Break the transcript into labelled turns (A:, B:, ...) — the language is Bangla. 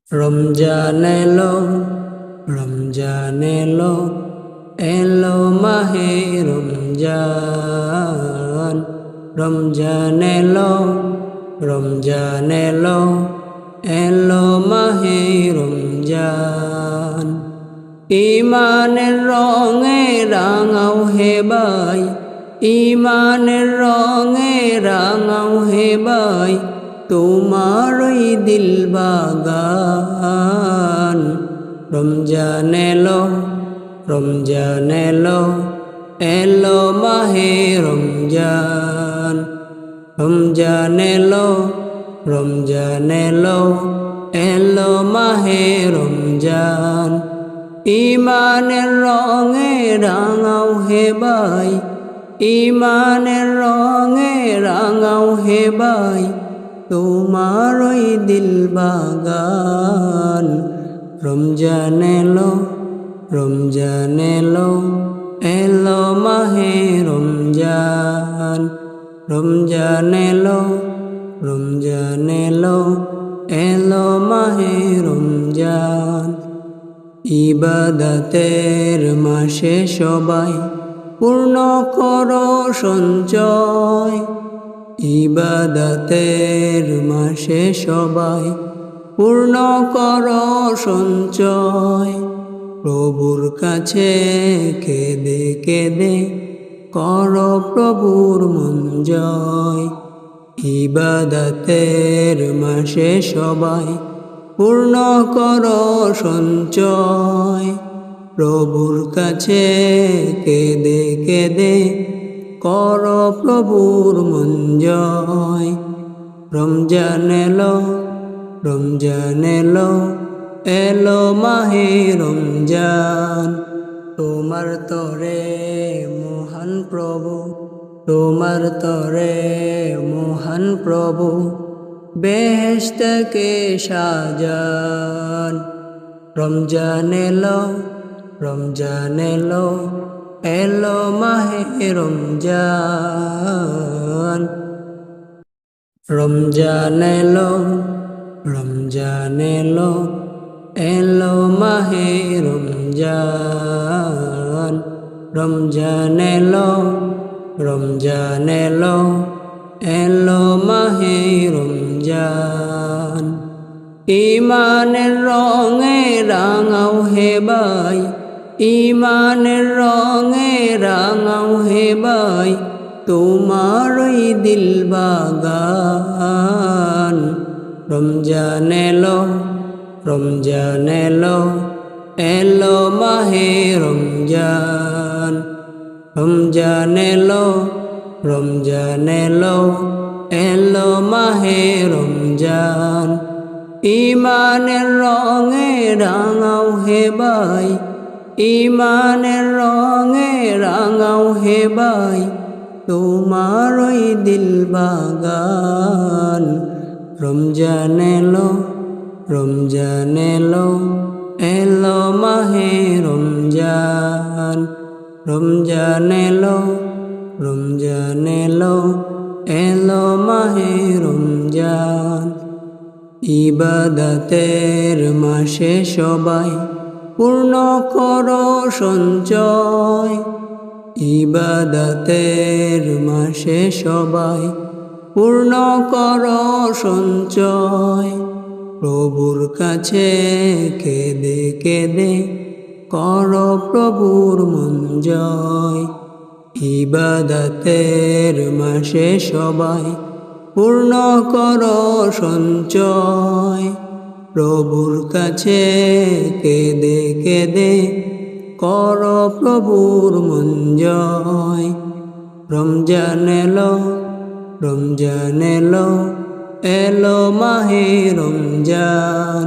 A: রমজান এলো, রমজান এলো, এলো মাহে রমজান। রমজান এলো, রমজান এলো, এলো মাহে রমজান। ঈমানের রঙে রাঙাও হে ভাই, ঈমানের রঙে রাঙাও হে ভাই, তোমার ওই দিল বাগান। রমজান এলো, রমজান এলো, এলো মাহে রমজান। রমজান এলো, রমজান এলো, এলো মাহে রমজান। ঈমানের রঙে রাঙাও হে ভাই, ঈমানের রঙে রাঙাও হে ভাই, তোমার ওই দিল বাগান। রমজান এলো, রমজান এলো, এলো মাহে রমজান। রমজান এলো, রমজান এলো, এলো মাহে রমজান। ইবাদতের মাসে সবাই পূর্ণ করো সঞ্চয়, ইবাদতের মাসে সবাই পূর্ণ করো সঞ্চয়। প্রভুর কাছে কেঁদে কেঁদে করো প্রভুর মন জয়। ইবাদতের মাসে সবাই পূর্ণ করো সঞ্চয়। প্রভুর কাছে কেঁদে কেঁদে করো প্রভুর মন জয়। রমজান এলো, রমজান এলো, এলো মাহে রমজান। তোমার তরে মহান প্রভু, তোমার তরে মহান প্রভু বেহেশতকে সাজান। রমজান এলো, রমজান এলো, এলো মাহে রমজান। রমজান এলো, রমজান এলো, এলো মাহে রমজান। রমজান এলো, রমজান এলো, এলো মাহে রমজান। ঈমানের রঙে রাঙাও হে ভাই, ঈমানের রঙে রাঙাও হে ভাই, তোমার ওই দিল বাগান। রমজান এলো, রমজান এলো, এলো মাহে রমজান। রমজান এলো, রমজান এলো, এলো মাহে রমজান। ঈমানের রঙে রাঙাও হে ভাই, ঈমানের রঙে রাঙাও হে ভাই, তোমার ওই দিল বাগান। রমজান এলো, রমজান এলো, এলো মাহে রমজান। রমজান এলো, রমজান এলো, এলো মাহে রমজান। ইবাদতের মাসে সবাই পূর্ণ করো সঞ্চয়, ইবাদতের মাসে সবাই পূর্ণ করো সঞ্চয়। প্রভুর কাছে কেঁদে কেঁদে করো প্রভুর মন জয়। ইবাদতের মাসে সবাই পূর্ণ করো সঞ্চয়। প্রভুর কাছে কেঁদে কেঁদে করো প্রভুর মন জয়। রমজান এলো, রমজান এলো, এলো মাহে রমজান।